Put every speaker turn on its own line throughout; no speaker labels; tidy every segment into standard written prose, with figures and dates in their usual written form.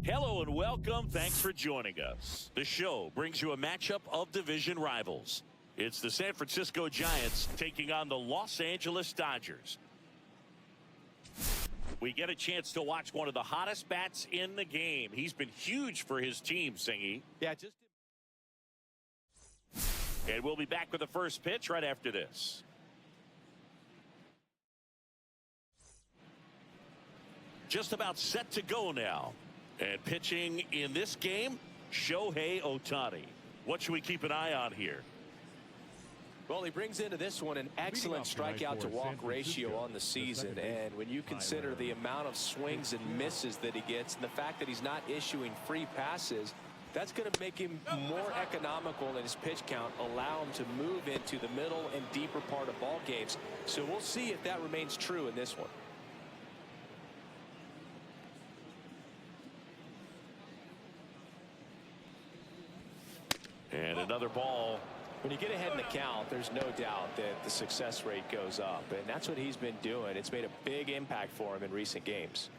Hello and welcome. Thanks for joining us. The show brings you a matchup of division rivals. It's the San Francisco Giants taking on the Los Angeles Dodgers. We get a chance to watch one of the hottest bats in the game. He's been huge for his team, Singy.
Yeah,
And we'll be back with the first pitch right after this. Just about set to go now. And pitching in this game, Shohei Ohtani. What should we keep an eye on here?
Well, he brings into this one an excellent strikeout to walk ratio on the season. And when you consider the amount of swings and misses that he gets and the fact that he's not issuing free passes, that's going to make him more economical in his pitch count, allow him to move into the middle and deeper part of ball games. So we'll see if that remains true in this one.
And another ball.
When you get ahead in the count, there's no doubt that the success rate goes up, and that's what he's been doing. It's made a big impact for him in recent games.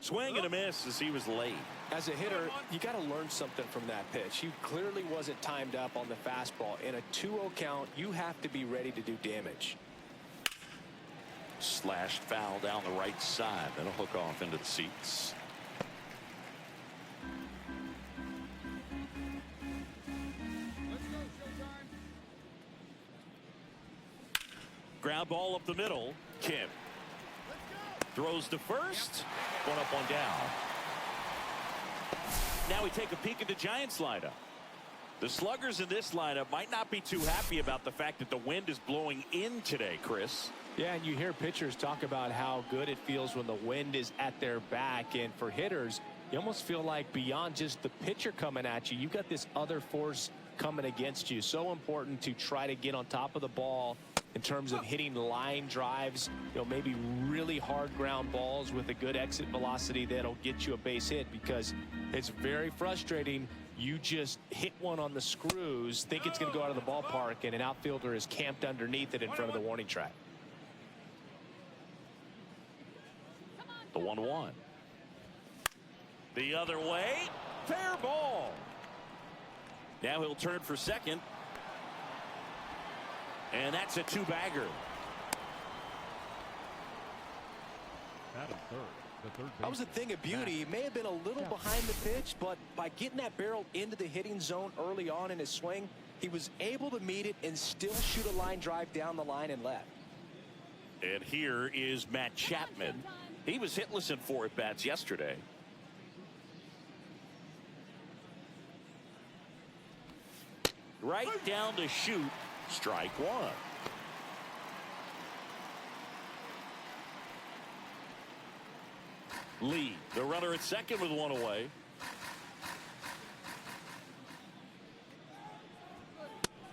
Swing and a miss as he was late.
As a hitter, you got to learn something from that pitch. He clearly wasn't timed up on the fastball. In a 2-0 count, you have to be ready to do damage.
Slashed foul down the right side. That'll hook off into the seats. Ground ball up the middle. Kim throws to first. One up, one down. Now we take a peek at the Giants lineup. The sluggers in this lineup might not be too happy about the fact that the wind is blowing in today, Chris.
Yeah, and you hear pitchers talk about how good it feels when the wind is at their back. And for hitters, you almost feel like beyond just the pitcher coming at you, you've got this other force coming against you. So important to try to get on top of the ball in terms of hitting line drives, maybe really hard ground balls with a good exit velocity that'll get you a base hit, because it's very frustrating. You just hit one on the screws, think it's going to go out of the ballpark, and an outfielder is camped underneath it in front of the warning track.
The 1-1. The other way. Fair ball. Now he'll turn for second. And that's a two-bagger.
That was a thing of beauty. He may have been a little behind the pitch, but by getting that barrel into the hitting zone early on in his swing, he was able to meet it and still shoot a line drive down the line and left.
And here is Matt Chapman. He was hitless in 4 at-bats yesterday. Right down to shoot. Strike one. Lee, the runner at second with one away.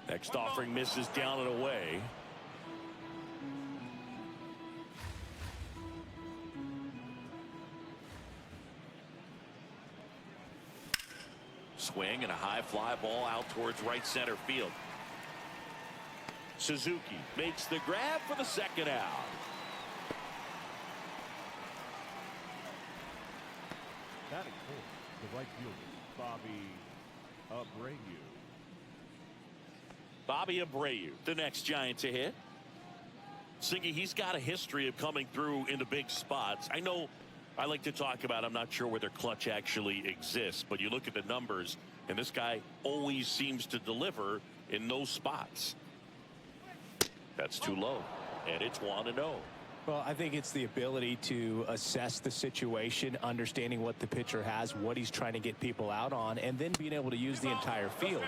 Next offering misses down and away. Swing and a high fly ball out towards right center field. Suzuki makes the grab for the second out.
Batting fourth, the right fielder, Bobby Abreu.
Bobby Abreu, the next Giant to hit. Singy, he's got a history of coming through into big spots. I know I like to talk about, I'm not sure whether clutch actually exists, but you look at the numbers, and this guy always seems to deliver in those spots. That's too low, and it's 1-0.
Well, I think it's the ability to assess the situation, understanding what the pitcher has, what he's trying to get people out on, and then being able to use the entire field.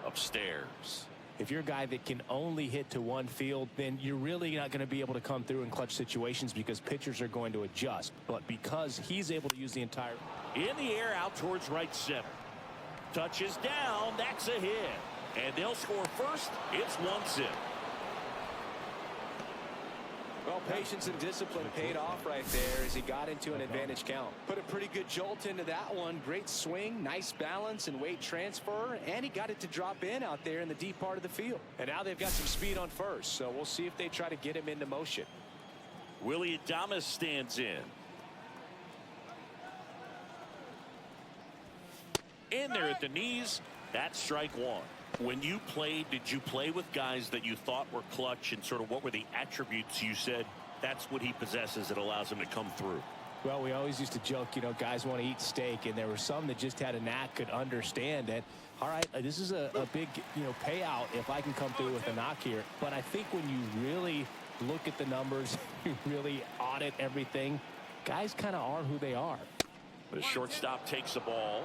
Upstairs.
If you're a guy that can only hit to one field, then you're really not going to be able to come through in clutch situations because pitchers are going to adjust. But because he's able to use the entire...
In the air out towards right center. Touches down. That's a hit. And they'll score first. It's 1-0.
Well, patience and discipline paid off right there as he got into an advantage count. Put a pretty good jolt into that one. Great swing, nice balance and weight transfer, and he got it to drop in out there in the deep part of the field. And now they've got some speed on first, so we'll see if they try to get him into motion.
Willie Adames stands in. In there at the knees. That's strike one. When you played, did you play with guys that you thought were clutch, and sort of what were the attributes you said that's what he possesses that allows him to come through?
Well, we always used to joke, you know, guys want to eat steak, and there were some that just had a knack, could understand that, all right, this is a big, you know, payout if I can come through with a knock here. But I think when you really look at the numbers, you really audit everything, guys kind of are who they are.
The shortstop takes the ball.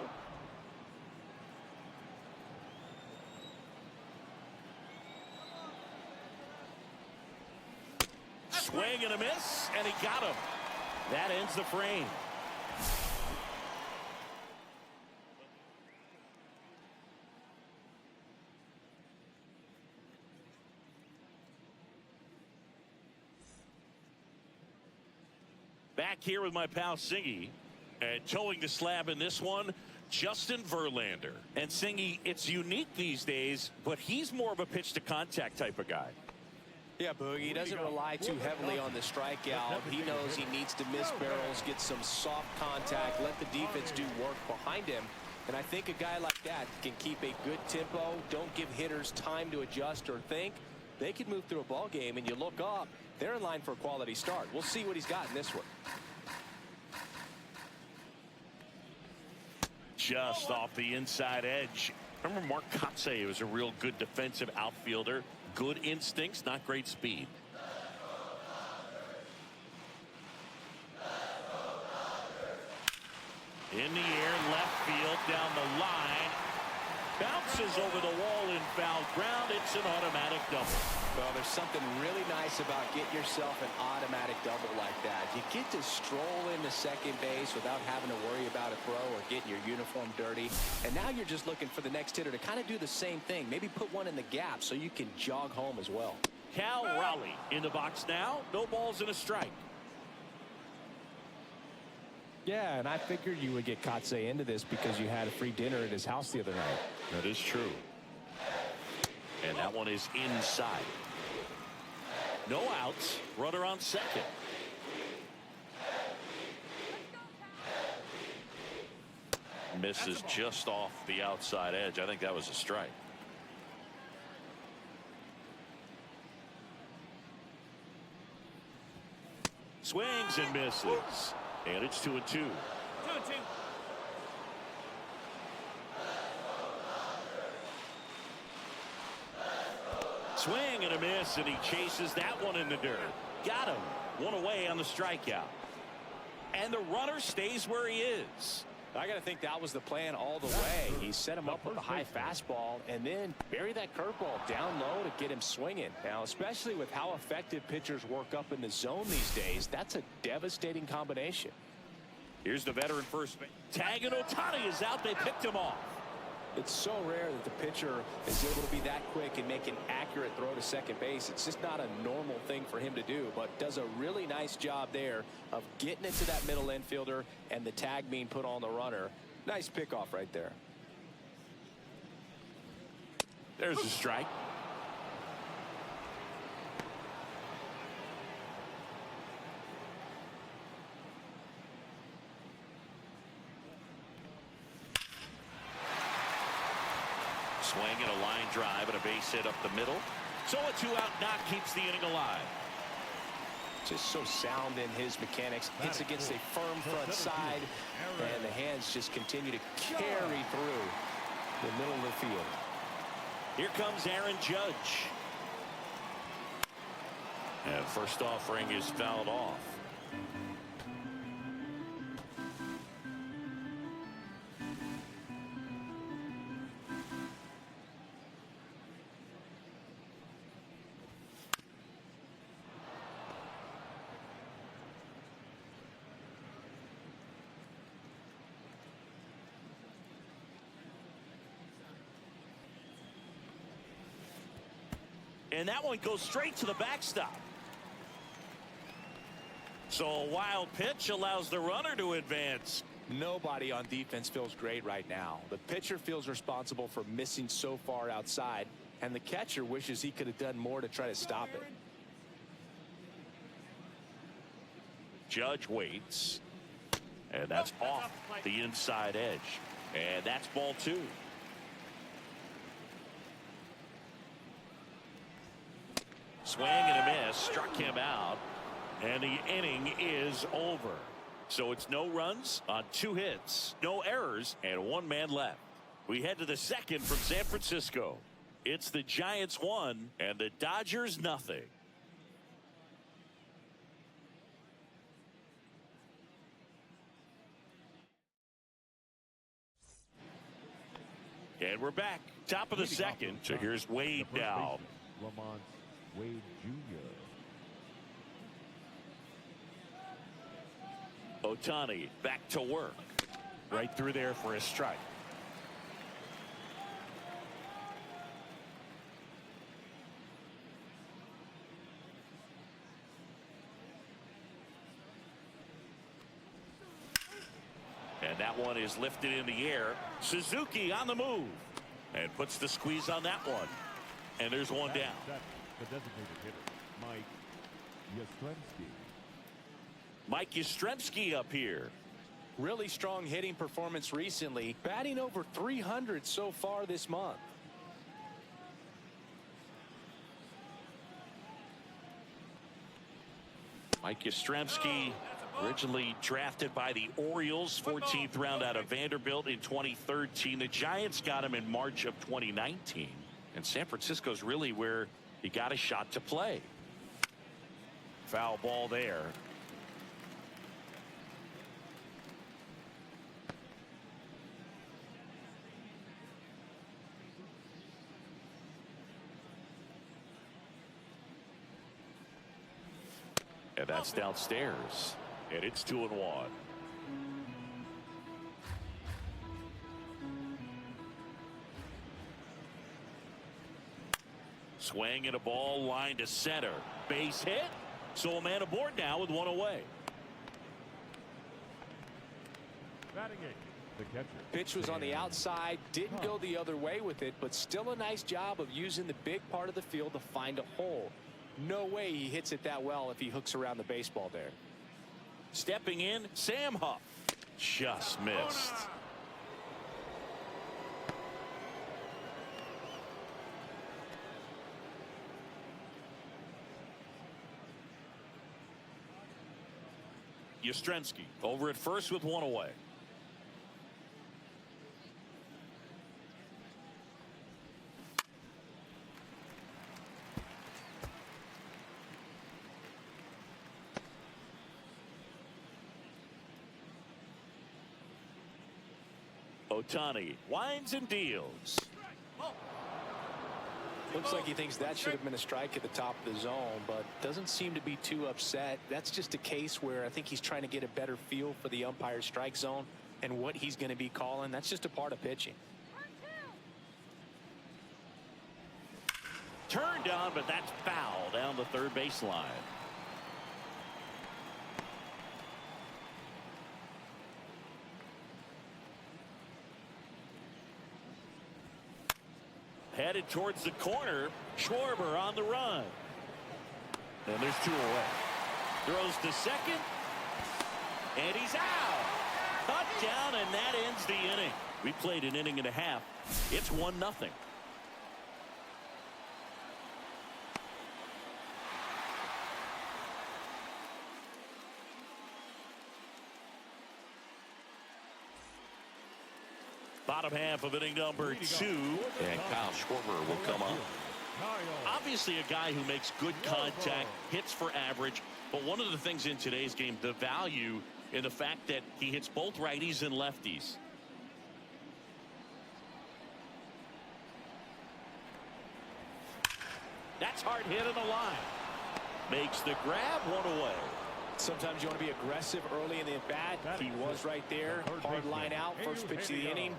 Swing and a miss, and he got him. That ends the frame. Back here with my pal Singy, and towing the slab in this one, Justin Verlander. And Singy, it's unique these days, but he's more of a pitch to contact type of guy.
Yeah, Boogie, he doesn't rely too heavily on the strikeout. He knows he needs to miss barrels, get some soft contact, let the defense do work behind him. And I think a guy like that can keep a good tempo, don't give hitters time to adjust or think. They can move through a ball game, and you look up, they're in line for a quality start. We'll see what he's got in this one.
Just off the inside edge. Remember Mark Kotsay was a real good defensive outfielder. Good instincts, not great speed. In the air, left field, down the line. Bounces over the wall in foul ground. It's an automatic double.
Well, there's something really nice about getting yourself an automatic double like that. You get to stroll into second base without having to worry about a throw or getting your uniform dirty. And now you're just looking for the next hitter to kind of do the same thing. Maybe put one in the gap so you can jog home as well.
Cal Raleigh in the box now. No balls and a strike.
Yeah, and I figured you would get Kotsay into this because you had a free dinner at his house the other night.
That is true. And that one is inside. No outs. Runner on second. Misses just off the outside edge. I think that was a strike. Swings and misses. And it's 2-2. 2-2. Swing and a miss, and he chases that one in the dirt. Got him. One away on the strikeout. And the runner stays where he is.
I got to think that was the plan all the way. He set him up with a high fastball and then bury that curveball down low to get him swinging. Now, especially with how effective pitchers work up in the zone these days, that's a devastating combination.
Here's the veteran first base. Tag and Ohtani is out. They picked him off.
It's so rare that the pitcher is able to be that quick and make an accurate throw to second base. It's just not a normal thing for him to do, but does a really nice job there of getting it to that middle infielder and the tag being put on the runner. Nice pickoff right there.
There's a strike. Swing and a line drive and a base hit up the middle. So a 2-out knock keeps the inning alive.
Just so sound in his mechanics. Hits against a firm front side, and the hands just continue to carry through the middle of the field.
Here comes Aaron Judge. And first offering is fouled off. And that one goes straight to the backstop. So a wild pitch allows the runner to advance.
Nobody on defense feels great right now. The pitcher feels responsible for missing so far outside, and the catcher wishes he could have done more to try to stop it.
Judge waits. And that's off the inside edge. And that's ball 2. Swing and a miss. Struck him out. And the inning is over. So it's no runs on 2 hits, no errors, and 1 man left. We head to the second from San Francisco. It's the Giants 1 and the Dodgers nothing. And we're back. Top of the second. So here's Wade now.
Wade Jr.
Ohtani back to work.
Right through there for a strike.
And that one is lifted in the air. Suzuki on the move. And puts the squeeze on that one. And there's one down.
The designated hitter, Mike Yastrzemski.
Mike Yastrzemski up here.
Really strong hitting performance recently. Batting over 300 so far this month.
Mike Yastrzemski, originally drafted by the Orioles, 14th round out of Vanderbilt in 2013. The Giants got him in March of 2019. And San Francisco's really where he got a shot to play. Foul ball there. And that's downstairs. And it's 2-1. Swing and a ball line to center. Base hit. So a man aboard now with 1 away.
Batting eighth, the catcher.
Pitch was on the outside. Didn't go the other way with it, but still a nice job of using the big part of the field to find a hole. No way he hits it that well if he hooks around the baseball there.
Stepping in, Sam Huff. Just missed. Yastrzemski over at first with 1 away. Ohtani winds and deals.
Looks like he thinks that should have been a strike at the top of the zone, but doesn't seem to be too upset. That's just a case where I think he's trying to get a better feel for the umpire's strike zone and what he's going to be calling. That's just a part of pitching.
Turned on, but that's foul down the third baseline. Headed towards the corner. Schwarber on the run. And there's 2 away. Throws to second. And he's out. Touchdown, and that ends the inning. We played an inning and a half. It's 1-0. Bottom half of inning number 2, and Kyle Schwarber will come up. Obviously a guy who makes good contact, hits for average, but one of the things in today's game, the value in the fact that he hits both righties and lefties. That's hard hit on the line. Makes the grab, 1 away.
Sometimes you want to be aggressive early in the at-bat. He was right there. Hard line out. First pitch of the inning.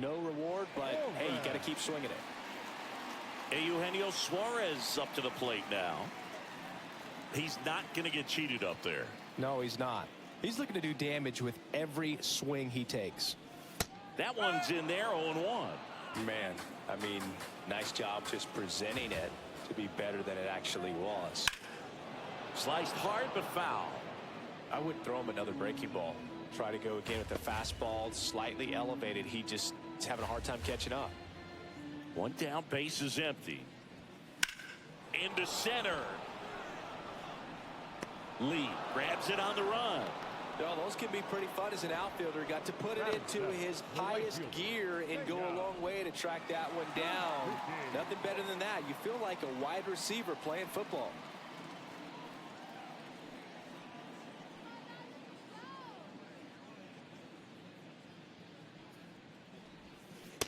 No reward, but hey, you got to keep swinging it.
Eugenio Suarez up to the plate now. He's not going to get cheated up there.
No, he's not. He's looking to do damage with every swing he takes.
That one's in there, 0-1.
Man, I mean, nice job just presenting it to be better than it actually was.
Sliced hard but foul.
I would throw him another breaking ball. Try to go again with the fastball, slightly elevated. He just is having a hard time catching up.
One down, base is empty. Into center. Lee grabs it on the run.
No, those can be pretty fun as an outfielder. Got to put it into his highest gear and go a long way to track that one down. Nothing better than that. You feel like a wide receiver playing football.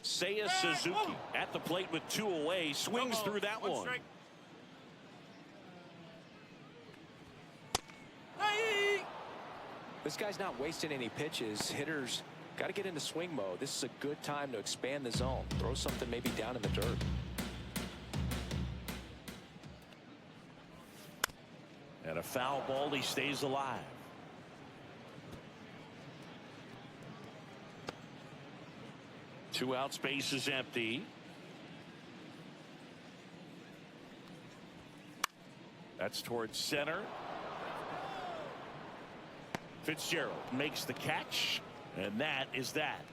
Seiya Suzuki at the plate with 2 away. Swings through that one.
This guy's not wasting any pitches. Hitters got to get into swing mode. This is a good time to expand the zone. Throw something maybe down in the dirt.
And a foul ball. He stays alive. Two outs, base is empty. That's towards center. Fitzgerald makes the catch, and that is that.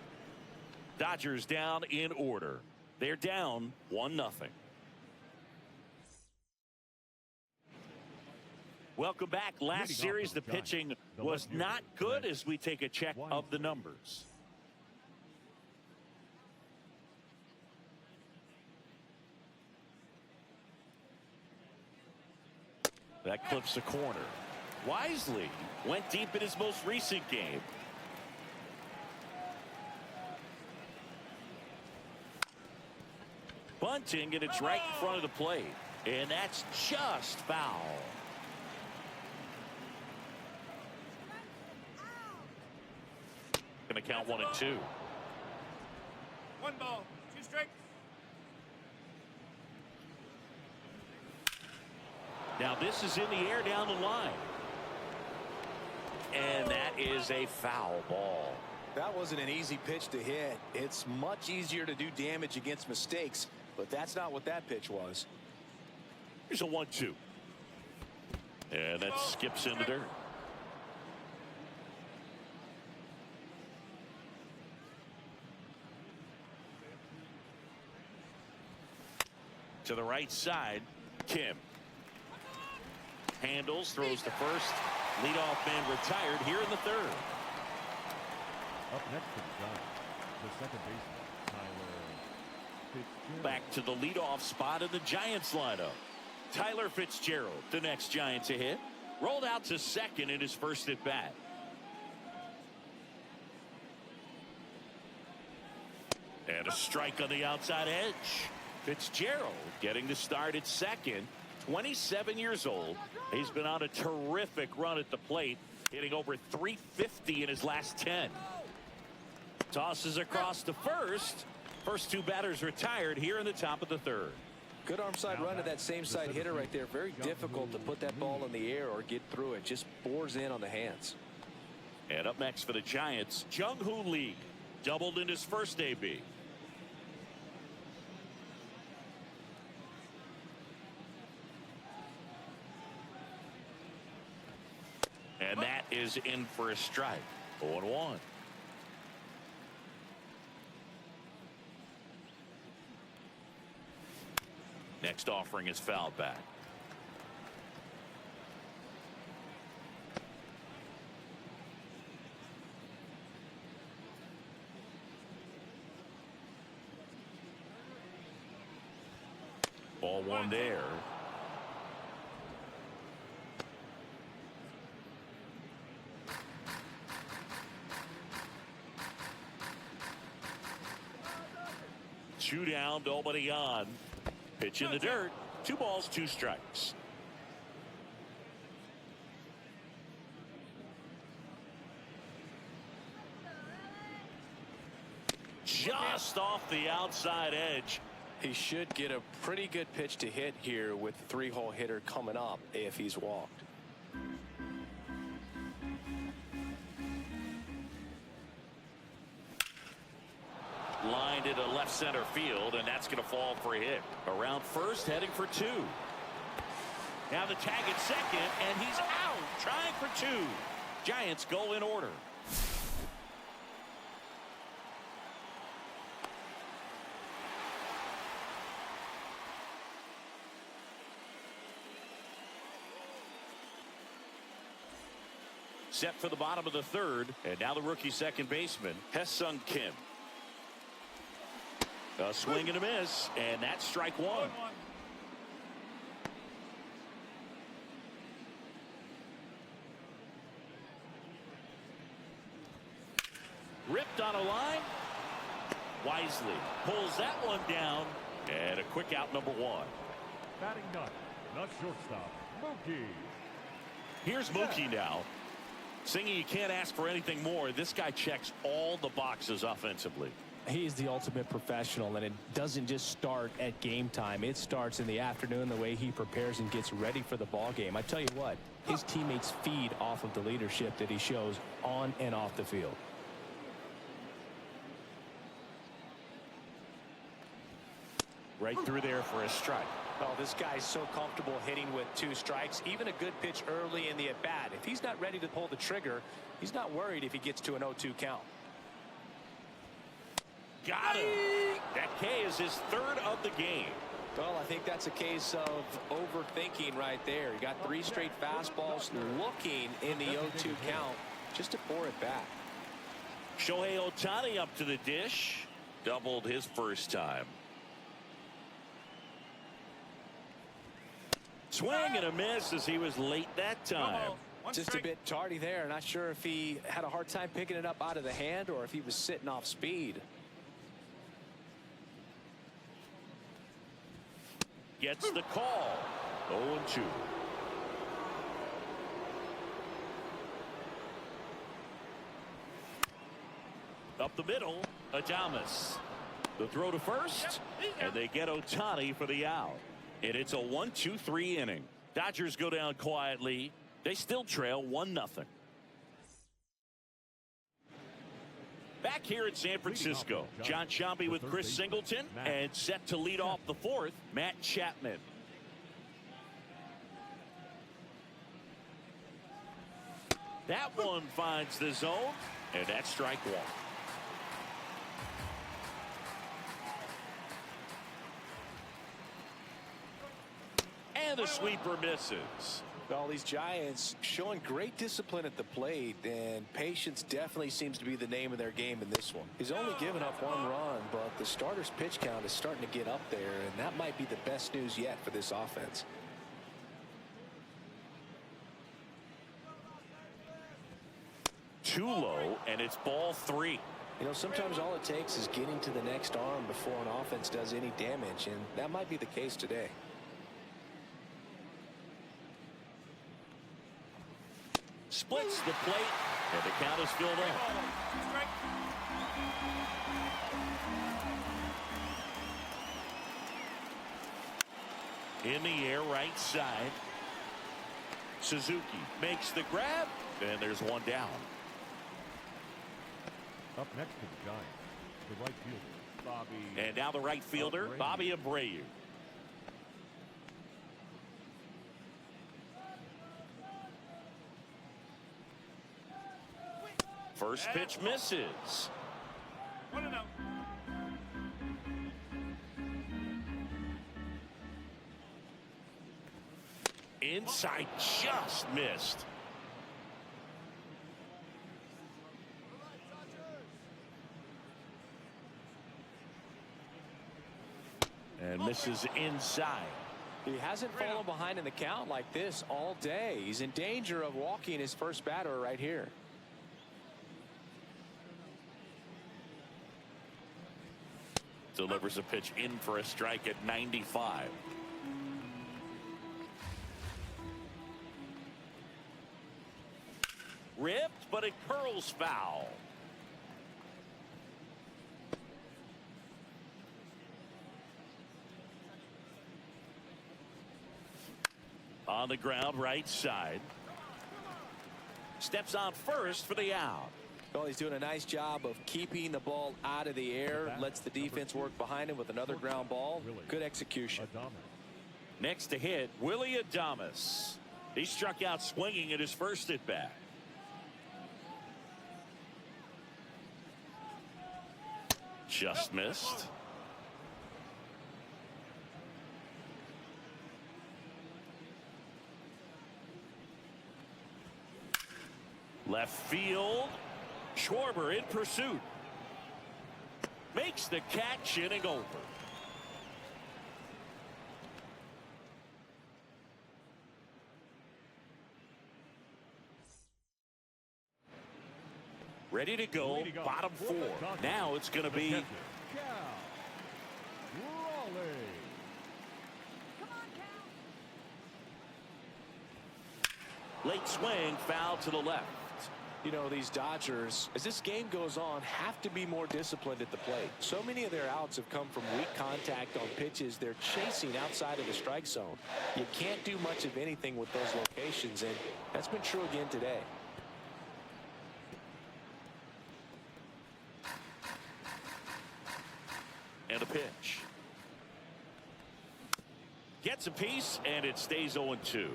Dodgers down in order. They're down 1-0. Welcome back. Last series, the pitching was not good as we take a check of the numbers. That clips the corner. Wisely went deep in his most recent game. Bunting, and it's right in front of the plate. And that's just foul. Gonna count 1 and 2.
1 ball, 2 strikes.
Now this is in the air down the line. And that is a foul ball.
That wasn't an easy pitch to hit. It's much easier to do damage against mistakes, but that's not what that pitch was.
Here's a 1-2. And that skips in the dirt. To the right side, Kim. Handles, throws to first. Leadoff man retired here in the 3rd.
Up next for the Giants, the second baseman, Tyler Fitzgerald.
Back to the leadoff spot in the Giants lineup. Tyler Fitzgerald, the next Giant to hit. Rolled out to second in his first at bat. And a strike on the outside edge. Fitzgerald getting the start at second. 27 years old. He's been on a terrific run at the plate, hitting over 350 in his last 10. Tosses across to first. First 2 batters retired here in the top of the 3rd.
Good arm side run to that same side hitter right there. Very difficult to put that ball in the air or get through it. Just bores in on the hands.
And up next for the Giants, Jung-Hoo Lee. Doubled in his first AB. And that is in for a strike. 0-1. Next offering is fouled back. Ball 1 there. Two down, nobody on. Pitch in the dirt. 2 balls, 2 strikes. Just off the outside edge.
He should get a pretty good pitch to hit here with the 3-hole hitter coming up if he's walked.
Lined into left center field, and that's going to fall for a hit. Around first, heading for 2. Now the tag at second, and he's out, trying for 2. Giants go in order. Set for the bottom of the third, and now the rookie second baseman, Ha-Seong Kim. A swing and a miss, and that's strike one. Ripped on a line. Wisely pulls that one down, and a quick out, number one.
Batting ninth, the shortstop, Mookie.
Here's Mookie now. Singy, you can't ask for anything more. This guy checks all the boxes offensively.
He is the ultimate professional, and it doesn't just start at game time. It starts in the afternoon, the way he prepares and gets ready for the ball game. I tell you what, his teammates feed off of the leadership that he shows on and off the field.
Right through there for a strike.
Oh, this guy's so comfortable hitting with 2 strikes. Even a good pitch early in the at-bat. If he's not ready to pull the trigger, he's not worried if he gets to an 0-2 count.
Got him. That K is his third of the game.
Well, I think that's a case of overthinking right there. He got 3 straight fastballs looking in the 0-2 count just to pour it back.
Shohei Ohtani up to the dish. Doubled his first time. Swing and a miss as he was late that time.
Just a bit tardy there. Not sure if he had a hard time picking it up out of the hand or if he was sitting off speed.
Gets the call. 0-2. Up the middle, Adames. The throw to first, and they get Ohtani for the out. And it's a 1-2-3 inning. Dodgers go down quietly. They still trail 1-0. Back here in San Francisco, John Sciambi with Chris Singleton, and set to lead off the fourth, Matt Chapman. That one finds the zone, and that's strike one. And the sweeper misses.
Well, these Giants showing great discipline at the plate, and patience definitely seems to be the name of their game in this one. He's only given up 1 run, but the starter's pitch count is starting to get up there, and that might be the best news yet for this offense.
Too low, and it's ball 3.
You know, sometimes all it takes is getting to the next arm before an offense does any damage, and that might be the case today.
Splits the plate, and the count is filled up. In the air, right side. Suzuki makes the grab, and there's one down.
Up next to the Giants, the right fielder, Bobby.
And now the right fielder, Bobby Abreu. First pitch misses.
1-0.
Inside, just missed. And misses inside.
He hasn't fallen behind in the count like this all day. He's in danger of walking his first batter right here.
Delivers a pitch in for a strike at 95. Ripped, but it curls foul. On the ground, right side. Steps on first for the out.
Well, he's doing a nice job of keeping the ball out of the air. Lets the defense work behind him with another ground ball. Good execution.
Next to hit, Willie Adames. He struck out swinging at his first at bat. Just missed. Left field. Schwarber in pursuit. Makes the catch, inning over. Ready to go, bottom four. Now it's going to be late swing, foul to the left.
You know, these Dodgers, as this game goes on, have to be more disciplined at the plate. So many of their outs have come from weak contact on pitches they're chasing outside of the strike zone. You can't do much of anything with those locations, and that's been true again today.
And a pitch. Gets a piece, and it stays 0-2.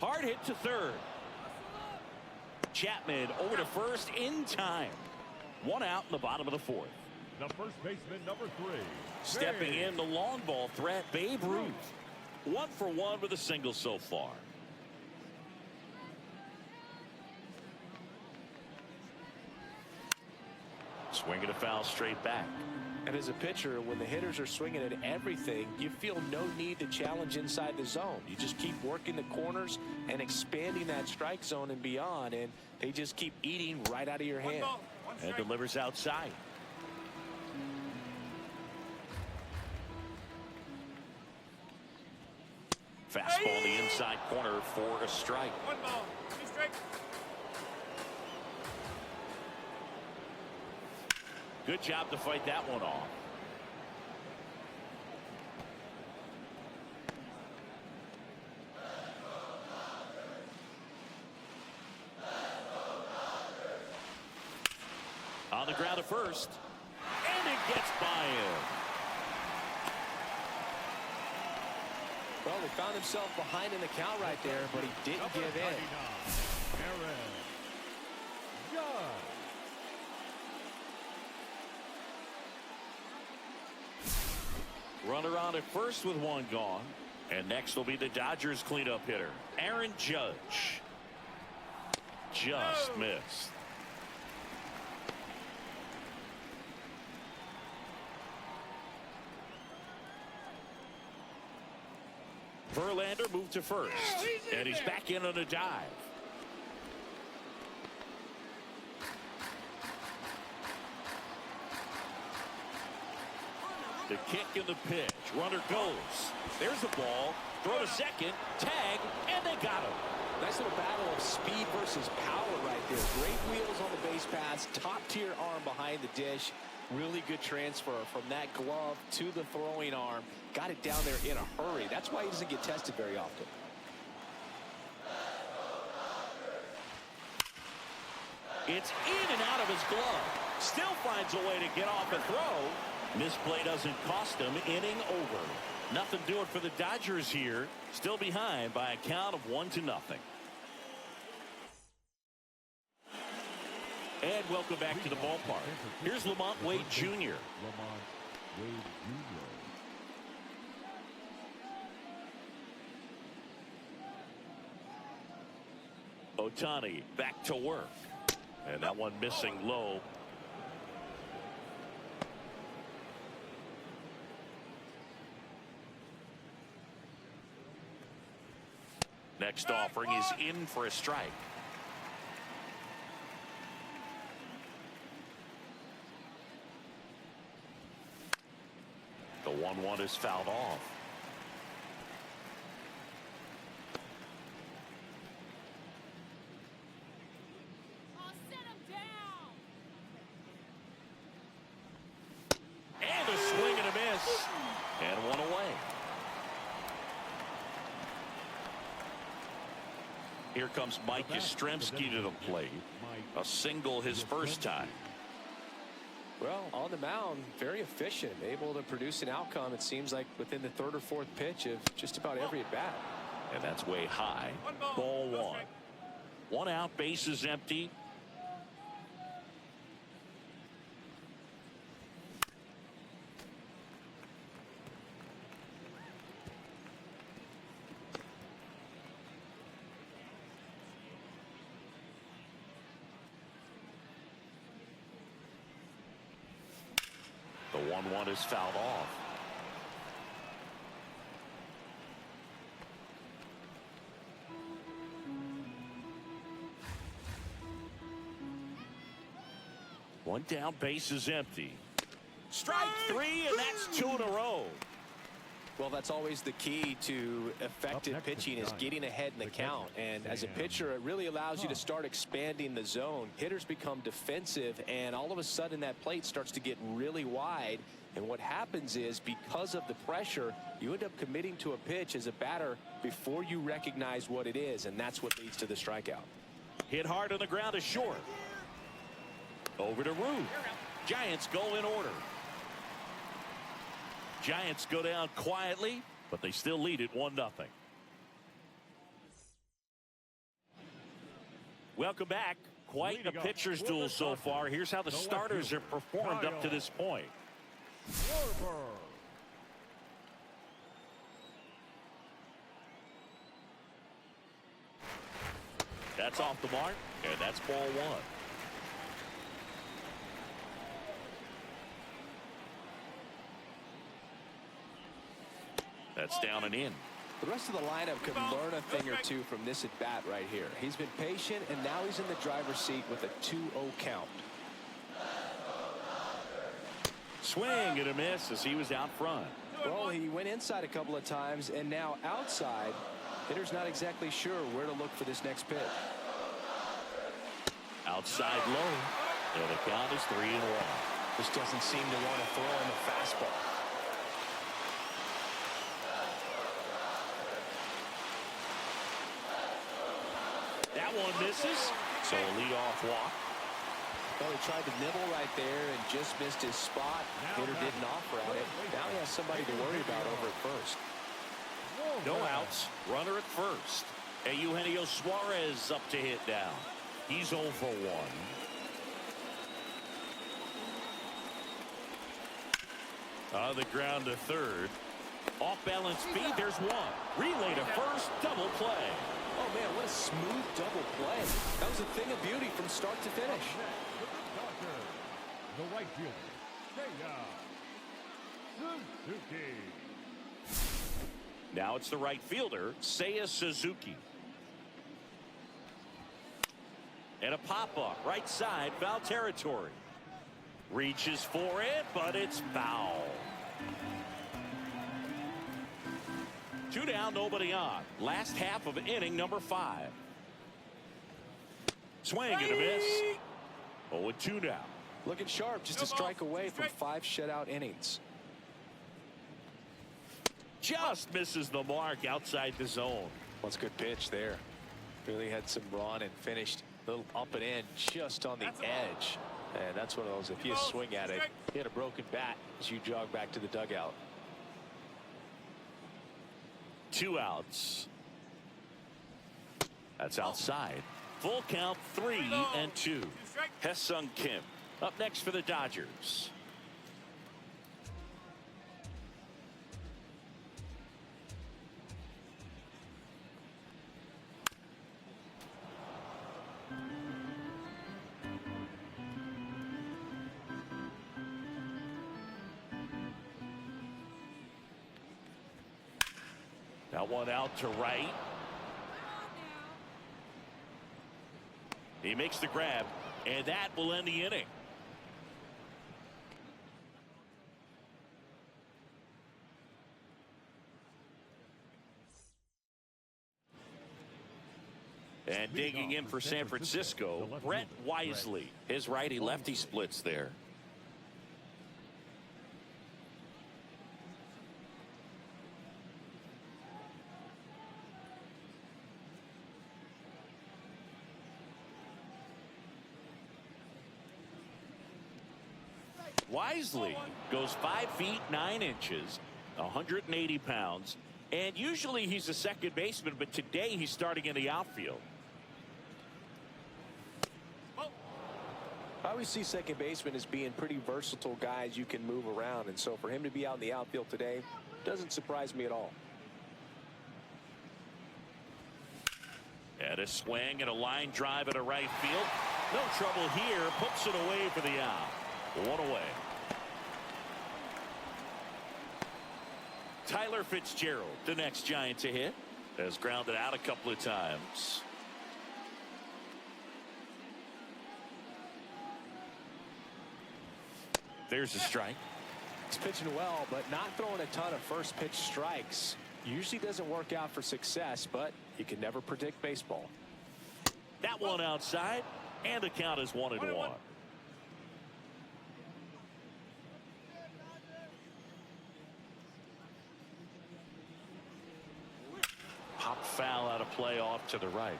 Hard hit to third. Chapman over to first in time. One out in the bottom of the fourth.
The first baseman, number 3.
Stepping in, the long ball threat, Babe Ruth. 1 for 1 with a single so far. Swinging a foul straight back.
And as a pitcher, when the hitters are swinging at everything, you feel no need to challenge inside the zone. You just keep working the corners and expanding that strike zone and beyond, and they just keep eating right out of your hand.
And delivers outside. Fastball in the inside corner for a strike.
1 ball, 2 strikes.
Good job to fight that one off. On the ground at first. And it gets by him.
Well, he found himself behind in the count right there, but he didn't give in.
Runner on at first with 1 gone. And next will be the Dodgers cleanup hitter, Aaron Judge. Just missed. Verlander moved to first. And he's back in on a dive. The kick and the pitch. Runner goes. There's the ball. Throw to second. Tag. And they got him.
Nice little battle of speed versus power right there. Great wheels on the base pass. Top tier arm behind the dish. Really good transfer from that glove to the throwing arm. Got it down there in a hurry. That's why he doesn't get tested very often.
It's in and out of his glove. Still finds a way to get off a throw. Misplay doesn't cost him. Inning over. Nothing doing for the Dodgers here. Still behind by a count of 1-0. And welcome back to the ballpark. Here's Lamont Wade Jr.
Lamont Wade Jr.
Ohtani back to work. And that one missing low. Next offering is in for a strike. The 1-1 is fouled off. And a swing and a miss. And one away. Here comes Mike Yastrzemski to the plate. A single his first time.
Well, on the mound, very efficient, able to produce an outcome, it seems like, within the 3rd or 4th pitch of just about every at-bat.
And that's way high. Ball one. One out, bases empty. The 1-1 is fouled off. One down, base is empty. Strike three, and that's two in a row.
Well, that's always the key to effective pitching, is getting ahead in the count. And as a pitcher, it really allows you to start expanding the zone. Hitters become defensive, and all of a sudden that plate starts to get really wide. And what happens is, because of the pressure, you end up committing to a pitch as a batter before you recognize what it is, and that's what leads to the strikeout.
Hit hard on the ground is short. Over to Root. Giants go in order. Giants go down quietly, but they still lead it 1-0. Welcome back. Quite a pitcher's duel so far. Here's how the starters have performed up to this point. That's off the mark, and that's ball one. That's down and in.
The rest of the lineup could learn a thing or two from this at bat right here. He's been patient, and now he's in the driver's seat with a 2-0 count.
Swing and a miss as he was out front.
Well, he went inside a couple of times, and now outside. Hitter's not exactly sure where to look for this next pitch.
Outside low, and the count is 3-1.
Just doesn't seem to want to throw him a fastball.
That one misses, so a leadoff walk.
Well, he tried to nibble right there and just missed his spot. Hitter didn't offer at it. Now he has somebody to worry about over at first.
No outs, runner at first. And Eugenio Suarez up to hit now. He's 0 for 1. On the ground to third. Off balance speed, there's one. Relay to first, double play.
Oh, man, what a smooth double play. That was a thing of beauty from start to finish.
The right fielder, Suzuki.
Now it's the right fielder, Seiya Suzuki. And a pop-up, right side, foul territory. Reaches for it, but it's foul. 2 down, nobody on. Last half of inning number 5. Swing and a miss. 0-2 now.
Looking sharp, just a strike away from 5 shutout innings.
Just misses the mark outside the zone.
Well, it's a good pitch there. Really had some run and finished a little up and in just on the edge. And that's one of those, if you swing at it, you hit a broken bat as you jog back to the dugout.
2 outs. That's outside. Full count, 3-2. Hesung Kim up next for the Dodgers. Now one out to right. He makes the grab, and that will end the inning. And digging in for San Francisco, Brett Wisely. His righty-lefty splits there. Wisely goes 5 feet 9 inches, 180 pounds, And usually he's a second baseman, but today he's starting in the outfield.
I always see second basemen as being pretty versatile guys you can move around, and so for him to be out in the outfield today doesn't surprise me at all.
And a swing and a line drive at a right field. No trouble here. Puts it away for the out. One away. Tyler Fitzgerald, the next Giant to hit, has grounded out a couple of times. There's a strike.
He's pitching well, but not throwing a ton of first pitch strikes. Usually doesn't work out for success, but you can never predict baseball.
That one outside, and the count is 1-1. Pop foul out of play off to the right.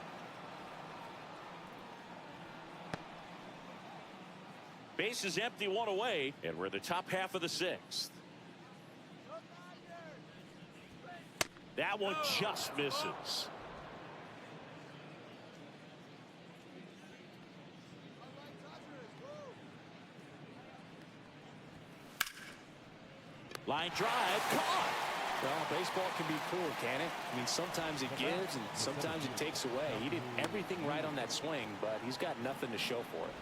Base is empty, one away, and we're in the top half of the sixth. That one just misses. Line drive, caught.
Well, baseball can be cruel, can it? I mean, sometimes it gives and sometimes it takes away. He did everything right on that swing, but he's got nothing to show for it.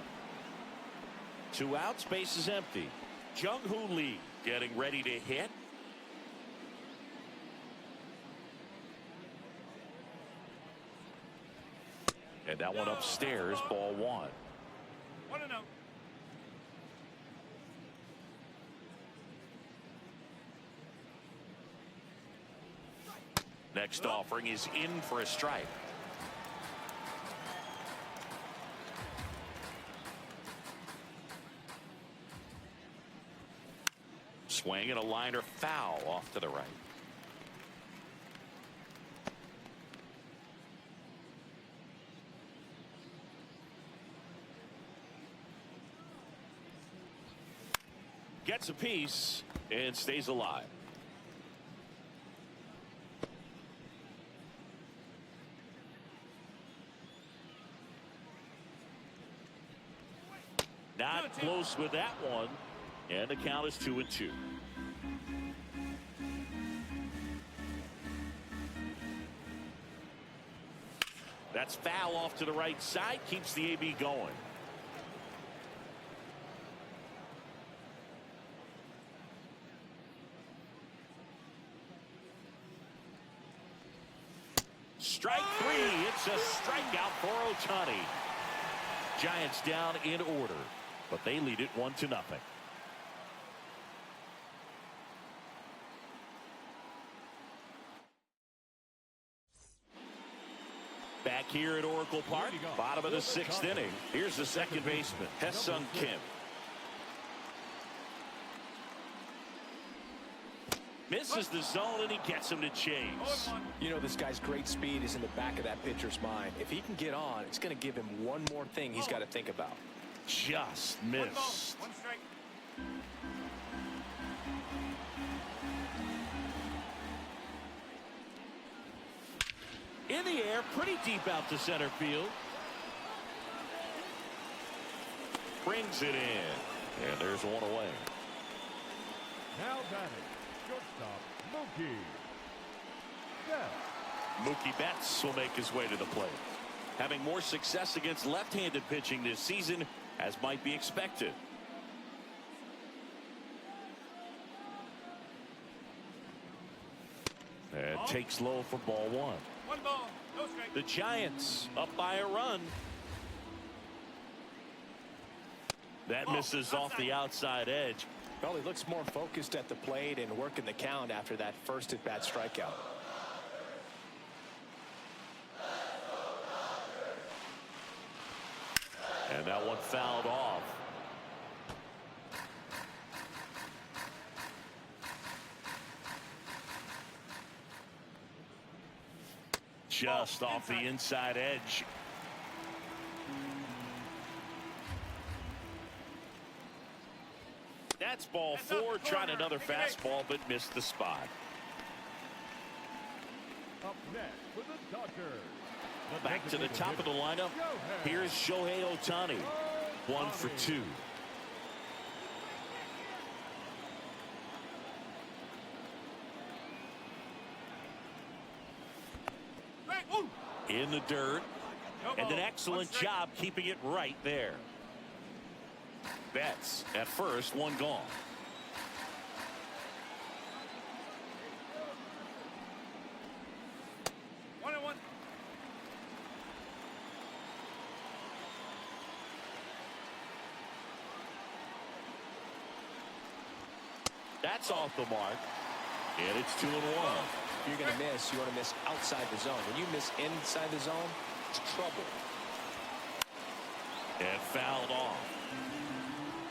2 outs, base is empty. Jung-Hoo Lee getting ready to hit. And that one upstairs, ball 1.
1-0.
Next offering is in for a strike. Swing and a liner foul off to the right. Gets a piece and stays alive. Not close with that one, and the count is 2-2. That's foul off to the right side, keeps the AB going. Strike 3. It's a strikeout for Ohtani. Giants down in order, but they lead it 1-0. Back here at Oracle Park, bottom of the 6th inning. Here's the second baseman, Hae-Sung Kim. Misses the zone, and he gets him to chase.
You know, this guy's great speed is in the back of that pitcher's mind. If he can get on, it's going to give him one more thing he's got to think about.
Just missed.
1 strike.
In the air, pretty deep out to center field. Brings it in, and there's one away.
Now batting, shortstop, Mookie. Yeah.
Mookie Betts will make his way to the plate. Having more success against left-handed pitching this season, as might be expected. And takes low for ball 1.
1 ball, no strike.
The Giants up by a run. That misses off the outside edge.
Well, he looks more focused at the plate and working the count after that first at-bat strikeout.
And that one fouled off. Just off the inside edge. That's ball 4. Tried another fastball, but missed the spot.
Up next for the Dodgers.
Back to the top of the lineup. Here's Shohei Ohtani. 1 for 2. In the dirt. And an excellent job keeping it right there. Betts at first, 1 gone. That's off the mark. And it's 2-1.
If you're going to miss, you want to miss outside the zone. When you miss inside the zone, it's trouble.
And fouled off.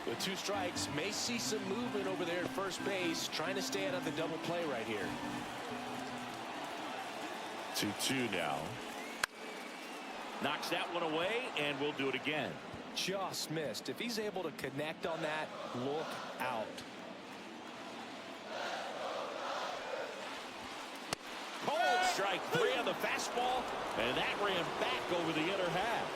With 2 strikes, may see some movement over there at first base, trying to stay out of the double play right here.
2-2 now. Knocks that one away, and we'll do it again.
Just missed. If he's able to connect on that, look out.
Cold strike 3 on the fastball, and that ran back over the inner half.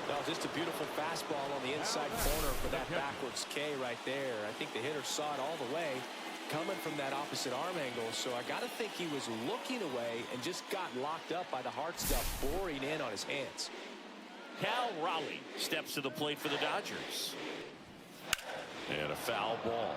No, just a beautiful fastball on the inside corner for that backwards K right there. I think the hitter saw it all the way coming from that opposite arm angle, so I got to think he was looking away and just got locked up by the hard stuff boring in on his hands.
Cal Raleigh steps to the plate for the Dodgers. And a foul ball.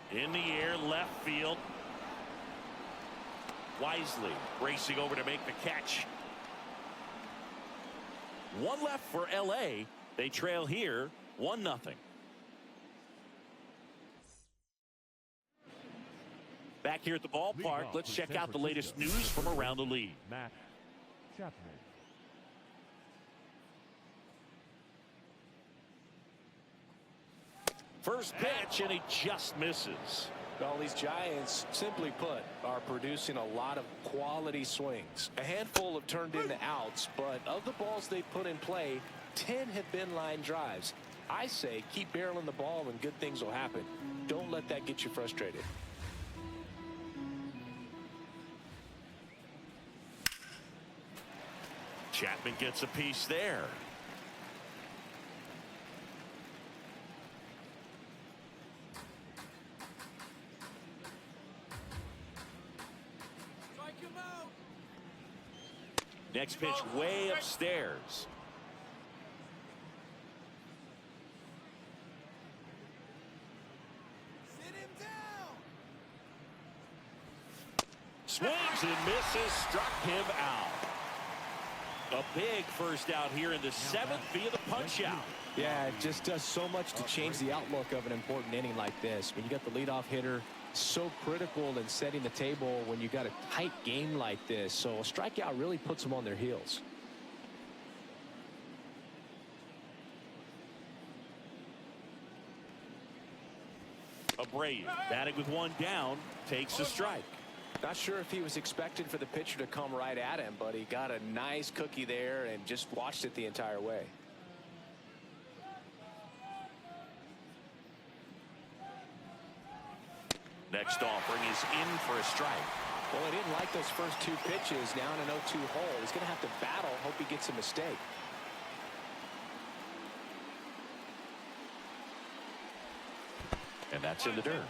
In the air, left field. Wisely racing over to make the catch. 1 left for LA. They trail here 1-0. Back here at the ballpark, let's check out the latest news from around the league.
Matt Chapman.
First pitch, and he just misses.
Well, these Giants, simply put, are producing a lot of quality swings. A handful have turned into outs, but of the balls they put in play, 10 have been line drives. I say keep barreling the ball and good things will happen. Don't let that get you frustrated.
Chapman gets a piece there. Next pitch way upstairs.
Sit him down.
Swings and misses, struck him out. A big first out here in the 7th via the punch out.
Yeah, it just does so much to change the outlook of an important inning like this. When you got the leadoff hitter, so critical in setting the table when you got a tight game like this. So a strikeout really puts them on their heels.
Abreu batting with 1 down, takes a strike.
Not sure if he was expected for the pitcher to come right at him, but he got a nice cookie there and just watched it the entire way.
Next offering is in for a strike.
Well, he didn't like those first 2 pitches. Now in an 0-2 hole. He's going to have to battle. Hope he gets a mistake.
And that's in the dirt.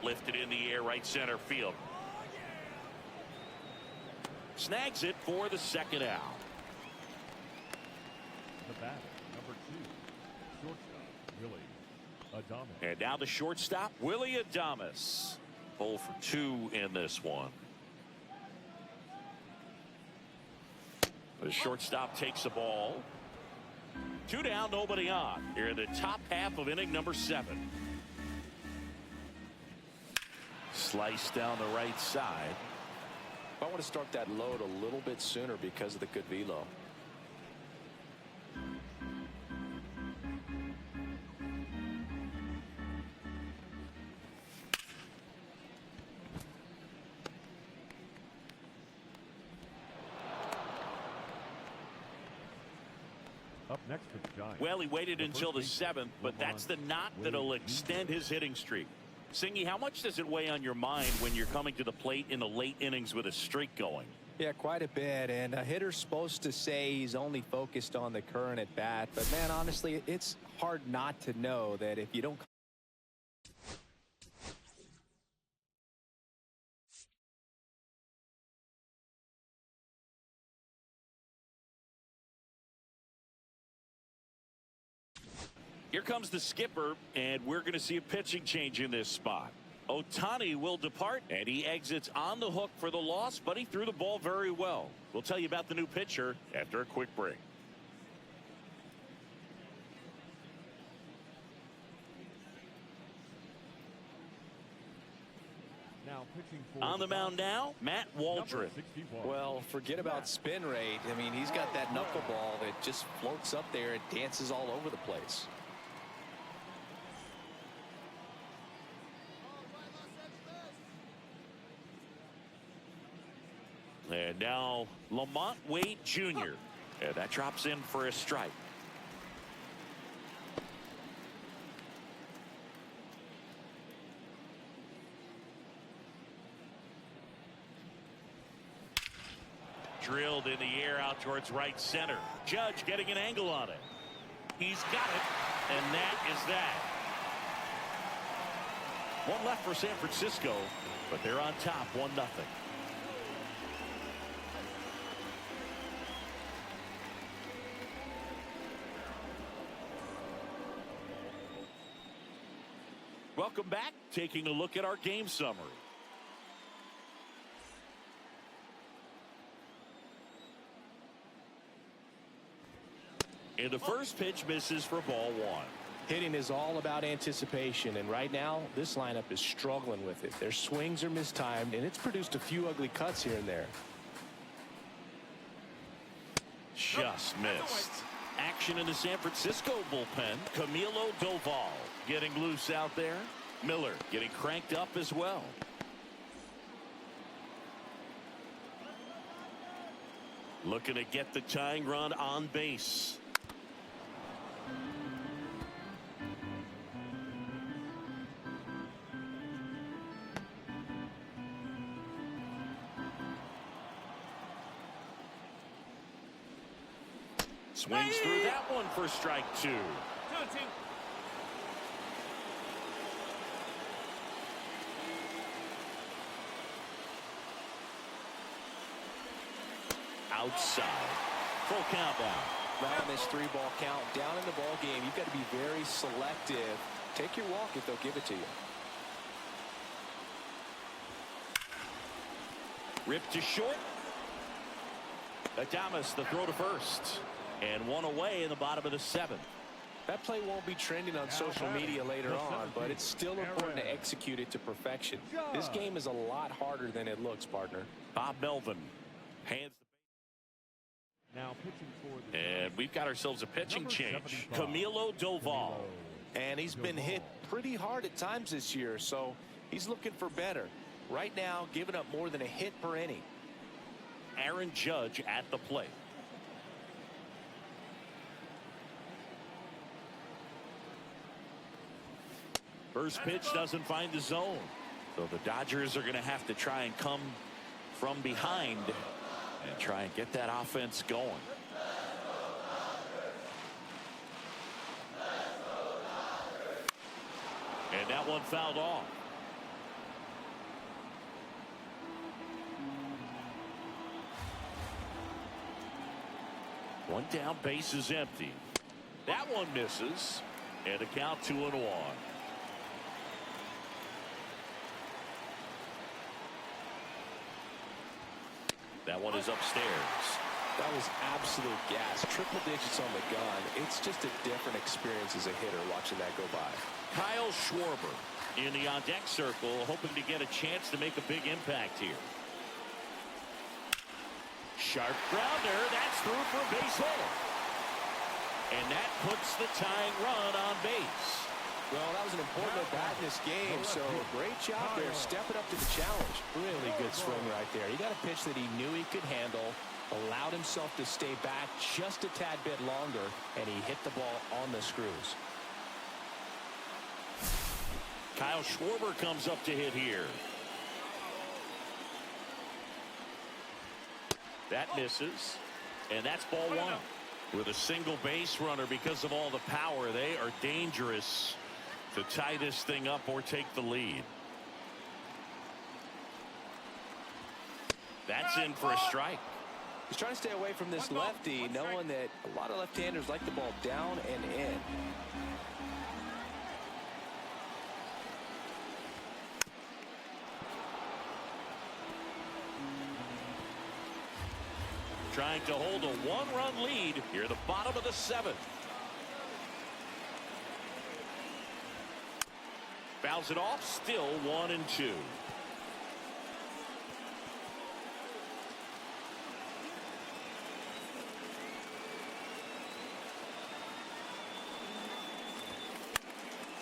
Lifted in the air, right center field. Snags it for the 2nd out.
The batter, number 2, shortstop, Willie Adames.
And now the shortstop, Willie Adames. 0 for 2 in this one. The shortstop takes the ball. 2 down, nobody on. Here in the top half of inning number 7. Slice down the right side.
I want to start that load a little bit sooner because of the good velo.
Next for the Giants.
Well, he waited
The
until the
first baseman,
7th, but that's the knot that'll extend his hitting streak. Singy, how much does it weigh on your mind when you're coming to the plate in the late innings with a streak going?
Yeah, quite a bit. And a hitter's supposed to say he's only focused on the current at bat. But, man, honestly, it's hard not to know that if you don't.
Here comes the skipper, and we're going to see a pitching change in this spot. Ohtani will depart, and he exits on the hook for the loss, but he threw the ball very well. We'll tell you about the new pitcher after a quick break.
Now pitching for
On the mound now, Matt Waldron.
Well, forget about spin rate. I mean, he's got that knuckleball that just floats up there and dances all over the place.
And now Lamont Wade Jr. And that drops in for a strike. Drilled in the air out towards right center. Judge getting an angle on it. He's got it, and that is that. One left for San Francisco, but they're on top 1-0. Welcome back. Taking a look at our game summary. And the first pitch misses for ball 1.
Hitting is all about anticipation, and right now this lineup is struggling with it. Their swings are mistimed, and it's produced a few ugly cuts here and there.
Just missed. Action in the San Francisco bullpen. Camilo Doval getting loose out there. Miller getting cranked up as well. Looking to get the tying run on base. Swings through that one for strike 2.
2-2.
Outside. Full count now.
Right on this 3-ball count, down in the ball game, you've got to be very selective. Take your walk if they'll give it to you.
Ripped to short. Adames the throw to first. And one away in the bottom of the 7th.
That play won't be trending on social media later on, but it's still important to execute it to perfection. This game is a lot harder than it looks, partner.
Bob Melvin hands the
Now pitching for the
and we've got ourselves a pitching
Number
change.
75.
Camilo Doval.
And he's been hit pretty hard at times this year, so he's looking for better. Right now, giving up more than a hit per inning.
Aaron Judge at the plate. First pitch doesn't find the zone. So the Dodgers are going to have to try and come from behind and try and get that offense going. And that one fouled off. One down, base is empty. That one misses. And a count 2-1. That one is upstairs.
That was absolute gas. Triple digits on the gun. It's just a different experience as a hitter watching that go by.
Kyle Schwarber in the on-deck circle, hoping to get a chance to make a big impact here. Sharp grounder. That's through for a base hit. And that puts the tying run on base.
Well, that was an important at-bat in this game, so great job there stepping up to the challenge. Really good swing right there. He got a pitch that he knew he could handle, allowed himself to stay back just a tad bit longer, and he hit the ball on the screws.
Kyle Schwarber comes up to hit here. That misses, and that's ball one. With a single base runner, because of all the power, they are dangerous to tie this thing up or take the lead. That's in for a strike.
He's trying to stay away from this lefty, knowing that a lot of left-handers like the ball down and in.
Trying to hold a one-run lead here at the bottom of the seventh. Fouls it off, still 1-2.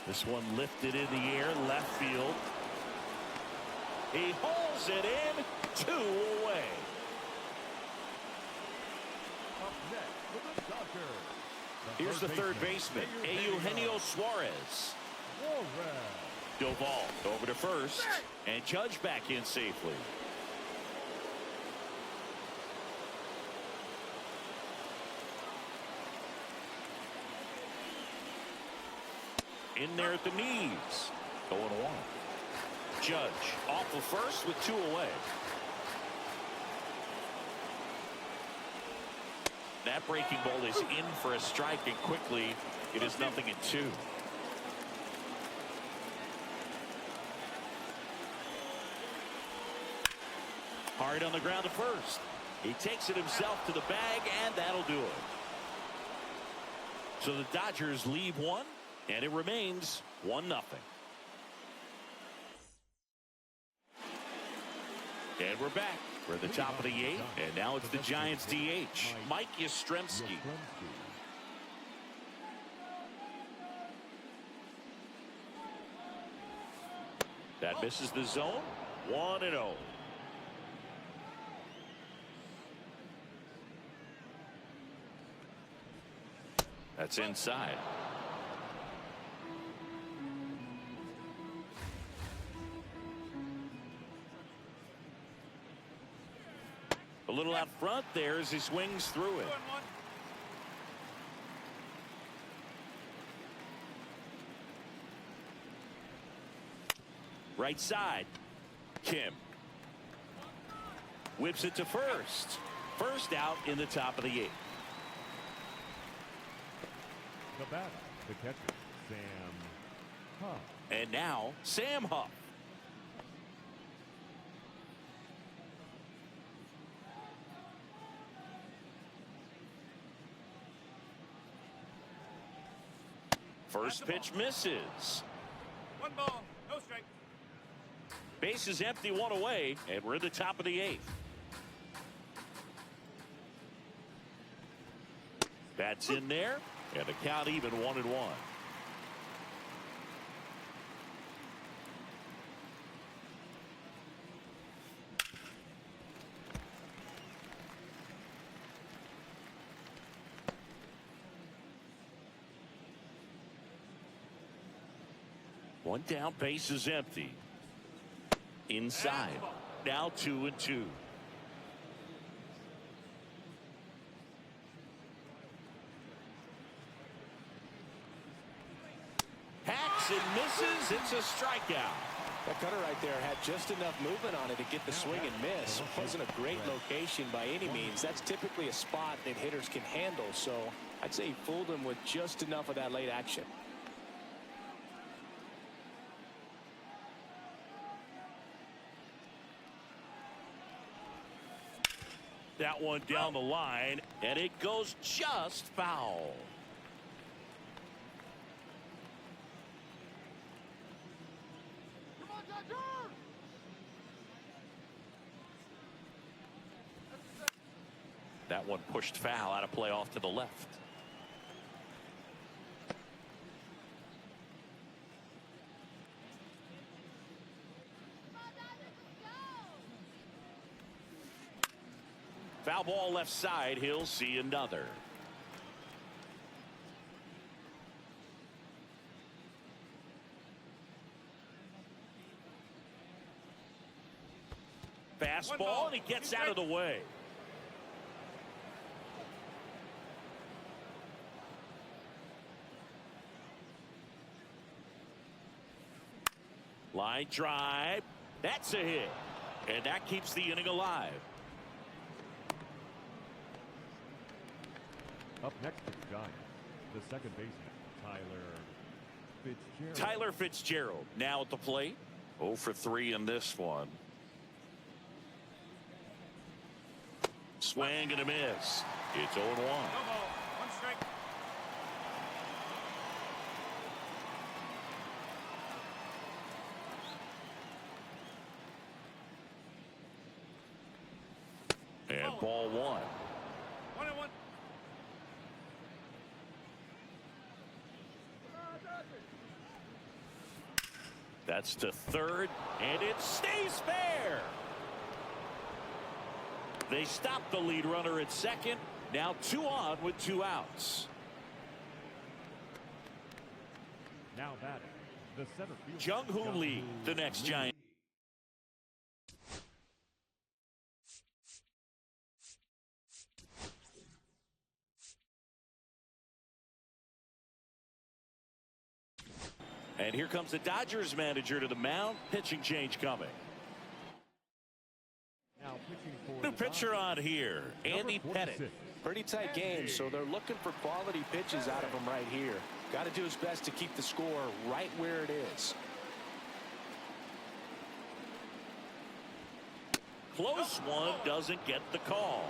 This one lifted in the air, left field. He hauls it in, 2 away. Here's the third baseman, Eugenio Suarez. Doval over to first, and Judge back in safely. In there at the knees. 0-1. Judge off of first with 2 away. That breaking ball is in for a strike, and quickly it is 0-2. Hard on the ground to first. He takes it himself to the bag, and that'll do it. So the Dodgers leave one, and it remains 1-0. And we're back. We're at the top of the 8th, and now it's the Giants DH, Mike Yastrzemski. That misses the zone. 1-0. That's inside. A little out front there as he swings through it. Right side. Kim whips it to first. First out in the top of the 8th.
The batter, the catcher, Sam Huff.
And now Sam Huff. First pitch misses.
1 ball, no strike.
Base is empty, 1 away, and we're at the top of the 8th. That's in there, and the count even 1-1. One down, base is empty. Inside. Now 2-2. Hacks and misses. It's a strikeout.
That cutter right there had just enough movement on it to get the swing and miss. It wasn't a great location by any means. That's typically a spot that hitters can handle. So I'd say he fooled him with just enough of that late action.
That one down the line, and it goes just foul. That one pushed foul, out of play off to the left. Foul ball left side. He'll see another. Fastball, and he gets out of the way. Line drive. That's a hit. And that keeps the inning alive.
Up next for the Giants, the second baseman, Fitzgerald.
Tyler Fitzgerald now at the plate. 0 for 3 in this one. Swing and a miss. It's 0-1.
No ball. 1 strike.
And ball 1.
1-1.
That's to third, and it stays fair. They stop the lead runner at second. Now 2 on with 2 outs.
Now batting, the center fielder,
Jung-Hoo Lee, the next Giant. And here comes the Dodgers manager to the mound. Pitching change coming.
Now pitching for
New
the
pitcher
Dodgers,
on here, Andy
number
Pettit.
46.
Pretty tight game, so they're looking for quality pitches out of him right here. Got to do his best to keep the score right where it is.
Close one, doesn't get the call.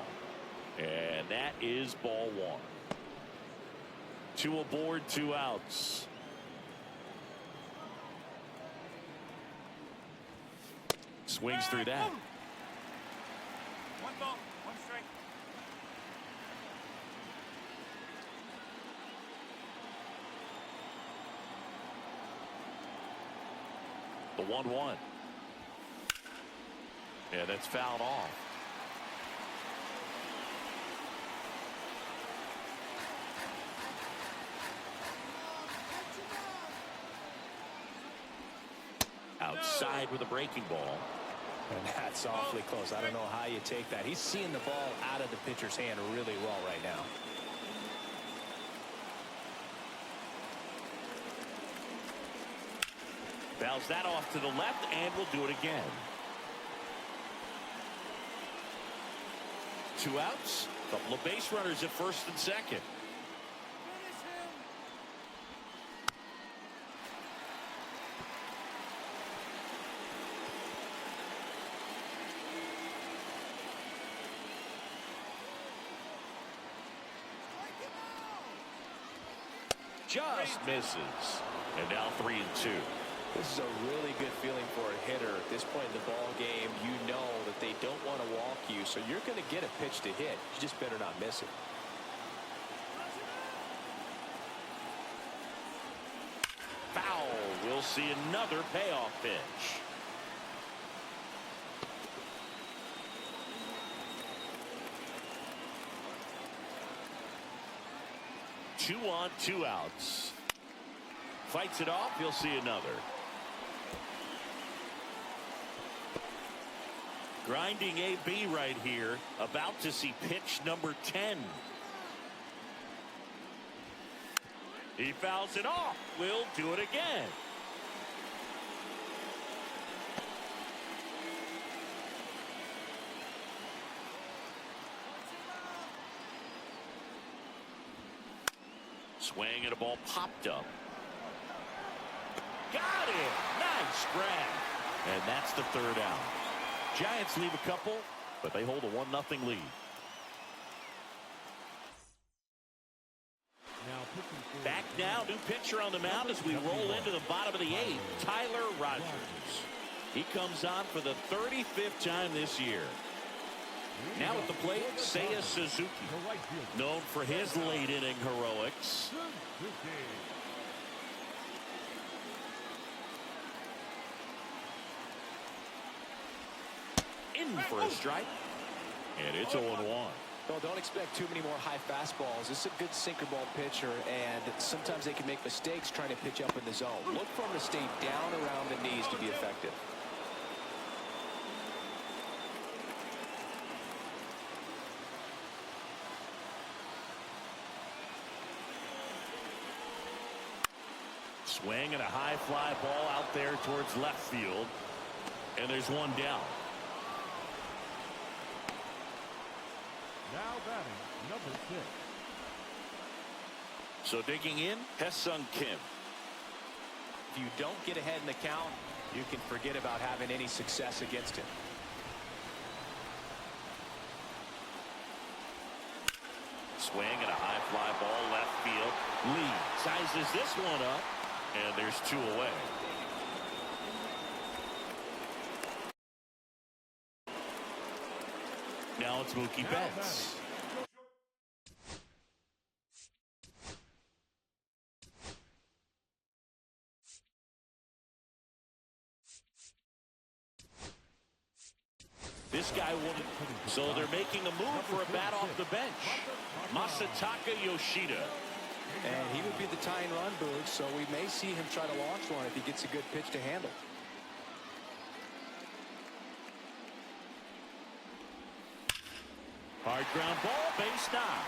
And that is ball 1. 2 aboard, 2 outs. Swings through that.
1 ball. 1 strike.
The 1-1. Yeah, that's fouled off. Outside with a breaking ball.
And that's awfully close. I don't know how you take that. He's seeing the ball out of the pitcher's hand really well right now.
Fouls that off to the left, and will do it again. 2 outs. Couple of base runners at first and second.
Finish him.
Just misses. And now 3-2.
This is a really good feeling for a hitter at this point in the ball game. You know that they don't want to walk you, so you're going to get a pitch to hit. You just better not miss it.
Foul. We'll see another payoff pitch. Two on, 2 outs. Fights it off. You'll see another. Grinding AB right here. About to see pitch number 10. He fouls it off. We'll do it again. Swing and a ball popped up. Got it. Nice grab. And that's the 3rd out. Giants leave a couple, but they hold a 1-0 lead. Back now, new pitcher on the mound as we roll into the bottom of the 8th, Tyler Rogers. He comes on for the 35th time this year. Now at the plate, Seiya Suzuki, known for his late inning heroics. In for a strike. And it's 0-1.
Well, don't expect too many more high fastballs. This is a good sinker ball pitcher, and sometimes they can make mistakes trying to pitch up in the zone. Look for him to stay down around the knees to be effective.
Swing and a high fly ball out there towards left field. And there's one down.
Now batting, number 6.
So digging in, Hesung Kim.
If you don't get ahead in the count, you can forget about having any success against him.
Swing and a high fly ball left field. Lee sizes this one up, and there's 2 away. Now it's Mookie Betts. This guy won't. So they're making a move for a bat off the bench. Masataka Yoshida.
And he would be the tying run, Boog, so we may see him try to launch one if he gets a good pitch to handle.
Hard ground ball, base knock.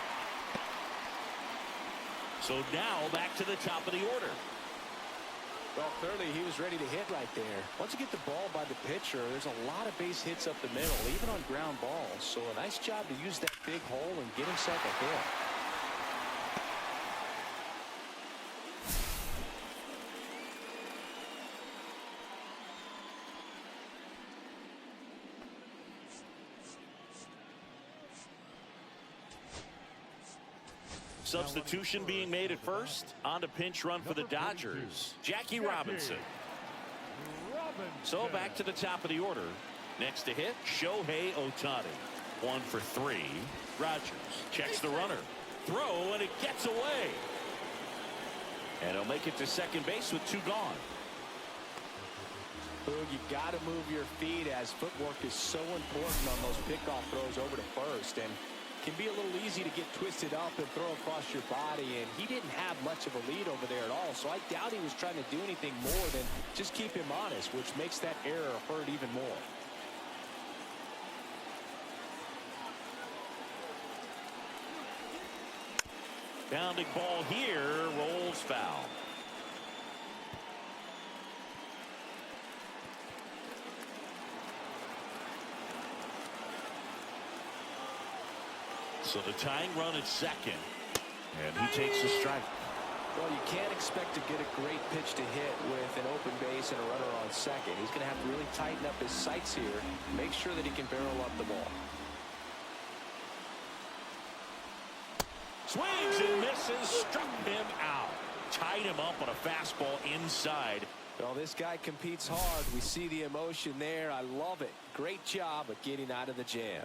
So now back to the top of the order.
Well, clearly he was ready to hit right there. Once you get the ball by the pitcher, there's a lot of base hits up the middle, even on ground balls. So a nice job to use that big hole and get himself a hit.
Substitution being made at first. On to pinch run for the Dodgers. Jackie Robinson. So back to the top of the order. Next to hit, Shohei Ohtani. 1 for 3. Rogers checks the runner. Throw, and it gets away. And he'll make it to second base with 2 gone.
Boog, you got to move your feet as footwork is so important on those pickoff throws over to first. And can be a little easy to get twisted up and throw across your body, and he didn't have much of a lead over there at all, so I doubt he was trying to do anything more than just keep him honest, which makes that error hurt even more.
Bounding ball here, rolls foul. So the tying run at second, and he takes a strike.
Well, you can't expect to get a great pitch to hit with an open base and a runner on second. He's going to have to really tighten up his sights here, make sure that he can barrel up the ball.
Swings and misses, struck him out. Tied him up on a fastball inside.
Well, this guy competes hard. We see the emotion there. I love it. Great job of getting out of the jam.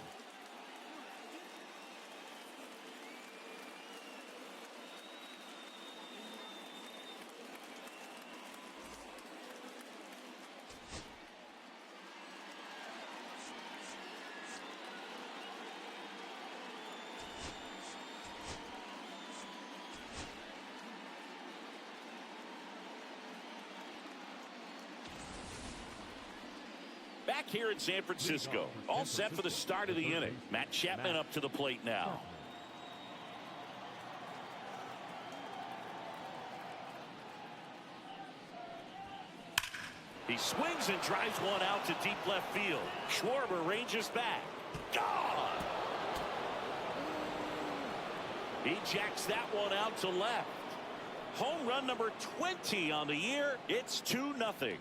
Back here in San Francisco, all set for the start of the inning. Matt Chapman up to the plate now. He swings and drives one out to deep left field. Schwarber ranges back. Gone! He jacks that one out to left. Home run number 20 on the year. It's 2-0.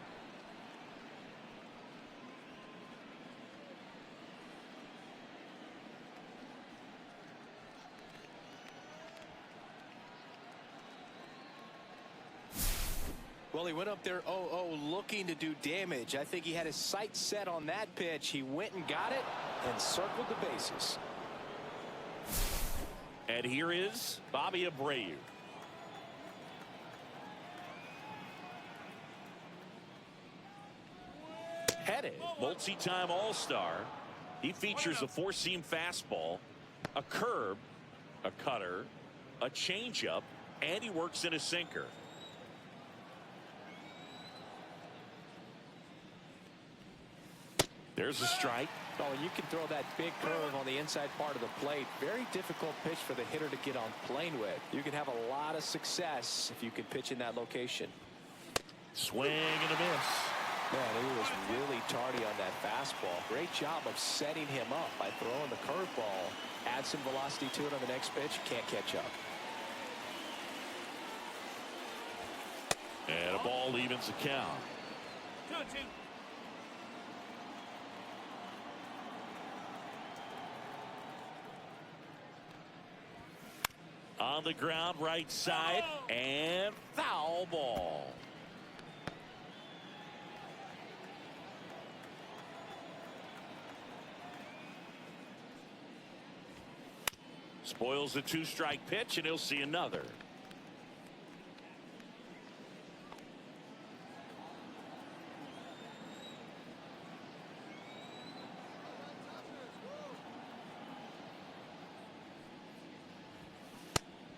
Well, he went up there 0-0 looking to do damage. I think he had his sights set on that pitch. He went and got it and circled the bases.
And here is Bobby Abreu. Headed, multi-time All-Star. He features a four-seam fastball, a curve, a cutter, a changeup, and he works in a sinker. There's a strike.
Oh, you can throw that big curve on the inside part of the plate. Very difficult pitch for the hitter to get on plane with. You can have a lot of success if you can pitch in that location.
Swing and a miss.
Man, he was really tardy on that fastball. Great job of setting him up by throwing the curveball. Add some velocity to it on the next pitch. Can't catch up.
And a ball evens the count.
2-2.
On the ground, right side, and foul ball. Spoils the two-strike pitch, and he'll see another.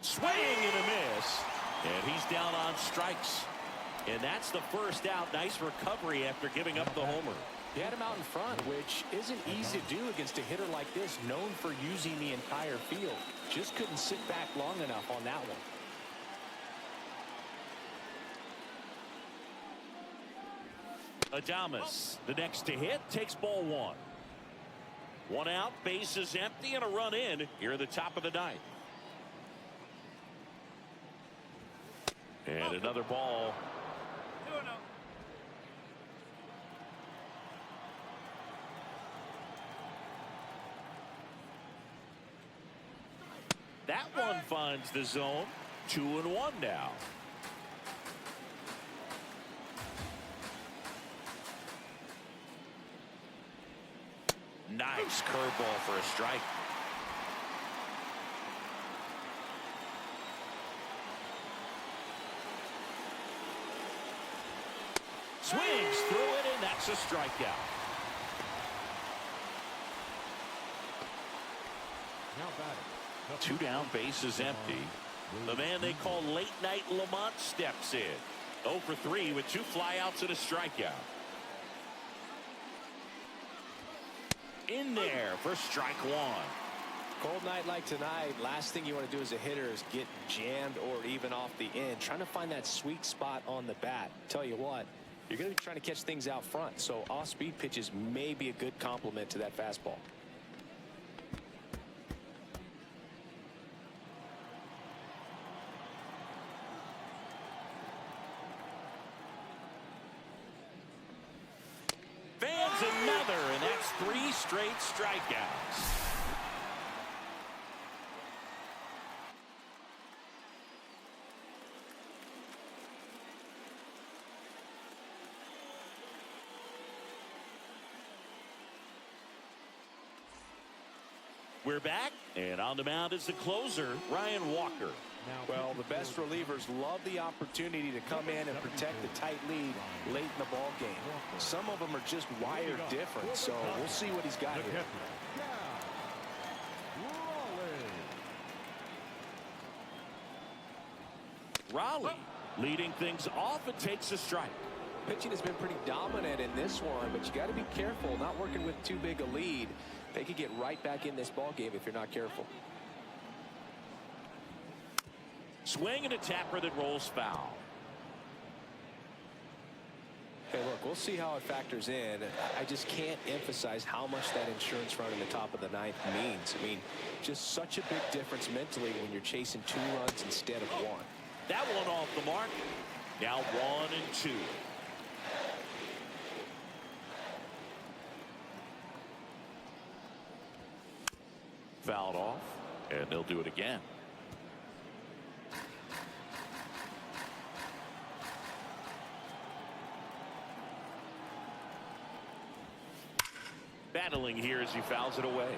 Swing and a miss, and he's down on strikes. And that's the first out. Nice recovery after giving up the homer.
He had him out in front, which isn't easy to do against a hitter like this, known for using the entire field. Just couldn't sit back long enough on that one.
Adames, the next to hit, takes ball one. One out, bases empty, and a run in here at the top of the ninth. And another ball.
2-0.
That one finds the zone. 2-1 now. Nice curveball for a strike. Swings through it, and that's a strikeout.
Now batting.
Two down, bases empty. The man they call Late Night Lamont steps in. 0 for 3 with 2 flyouts and a strikeout. In there for strike one.
Cold night like tonight, last thing you want to do as a hitter is get jammed or even off the end. Trying to find that sweet spot on the bat. Tell you what, you're going to be trying to catch things out front, so off-speed pitches may be a good complement to that fastball.
Fans another, and that's 3 straight strikeouts. We're back, and on the mound is the closer, Ryan Walker.
Well, the best relievers love the opportunity to come in and protect the tight lead late in the ball game. Some of them are just wired different, so we'll see what he's got here.
Raleigh leading things off and takes a strike.
Pitching has been pretty dominant in this one, but you got to be careful not working with too big a lead. They could get right back in this ball game if you're not careful.
Swing and a tapper that rolls foul.
Hey, look, we'll see how it factors in. I just can't emphasize how much that insurance run in the top of the ninth means. I mean, just such a big difference mentally when you're chasing 2 runs instead of 1.
That one off the mark. Now 1 and 2. Fouled off, and they'll do it again. Battling here as he fouls it away.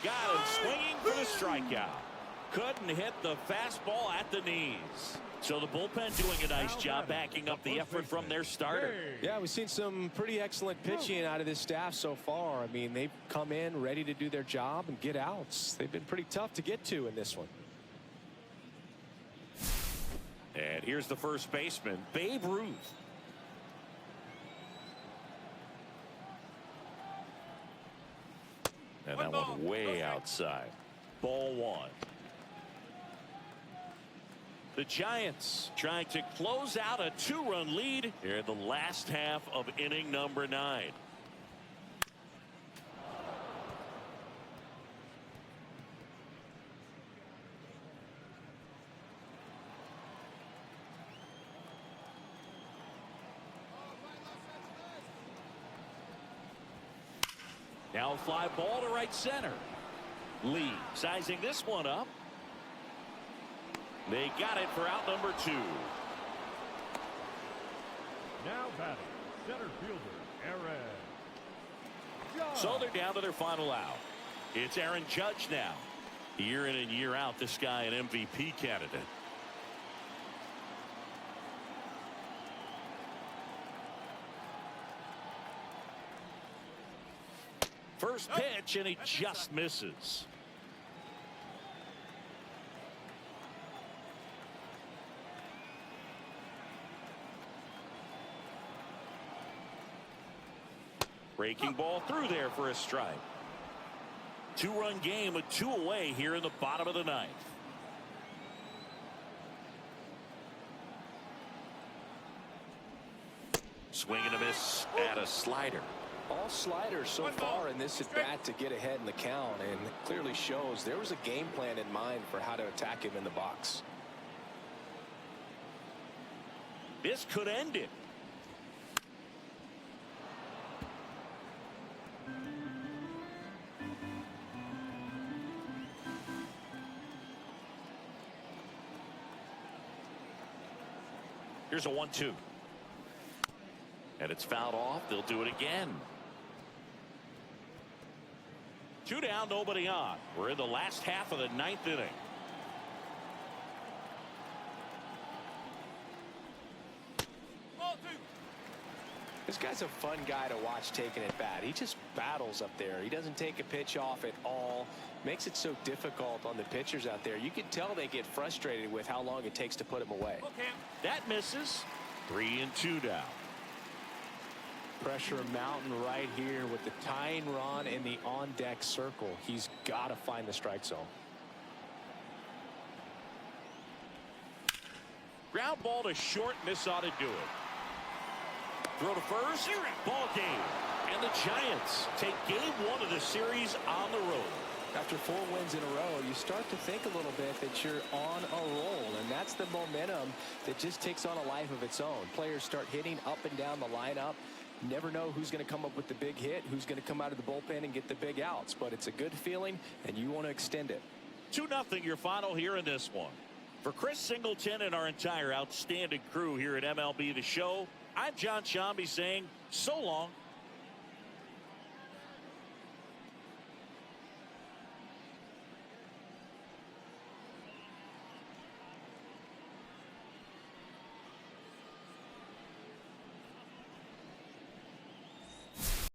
Got him swinging for the strikeout. Couldn't hit the fastball at the knees. So the bullpen doing a nice job backing up the effort from their starter.
Yeah, we've seen some pretty excellent pitching out of this staff so far. I mean, they've come in ready to do their job and get outs. They've been pretty tough to get to in this one.
And here's the first baseman, Babe Ruth. And that one way outside. Ball one. The Giants trying to close out a 2-run lead here in the last half of inning number 9. Now a fly ball to right center. Lee sizing this one up. They got it for out number 2.
Now batting, center fielder, Aaron Judge.
So they're down to their final out. It's Aaron Judge now. Year in and year out, this guy an MVP candidate. First pitch, and he just misses. Breaking ball through there for a strike. 2-run game with 2 away here in the bottom of the 9th. Swing and a miss at a slider.
All sliders so far in this at bat to get ahead in the count, and clearly shows there was a game plan in mind for how to attack him in the box.
This could end it. Here's a 1-2. And it's fouled off. They'll do it again. 2 down, nobody on. We're in the last half of the 9th inning.
This guy's a fun guy to watch taking at bat. He just battles up there. He doesn't take a pitch off at all. Makes it so difficult on the pitchers out there. You can tell they get frustrated with how long it takes to put him away.
Okay. That misses. 3-2 down.
Pressure mountain right here with the tying run in the on-deck circle. He's got to find the strike zone.
Ground ball to short, and this ought to do it. Throw to first, ball game. And the Giants take game 1 of the series on the road.
After 4 wins in a row, you start to think a little bit that you're on a roll, and that's the momentum that just takes on a life of its own. Players start hitting up and down the lineup. Never know who's going to come up with the big hit, who's going to come out of the bullpen and get the big outs, but it's a good feeling, and you want to extend it.
2-0 your final here in this one. For Chris Singleton and our entire outstanding crew here at MLB The Show, I'm John Shambi saying so long.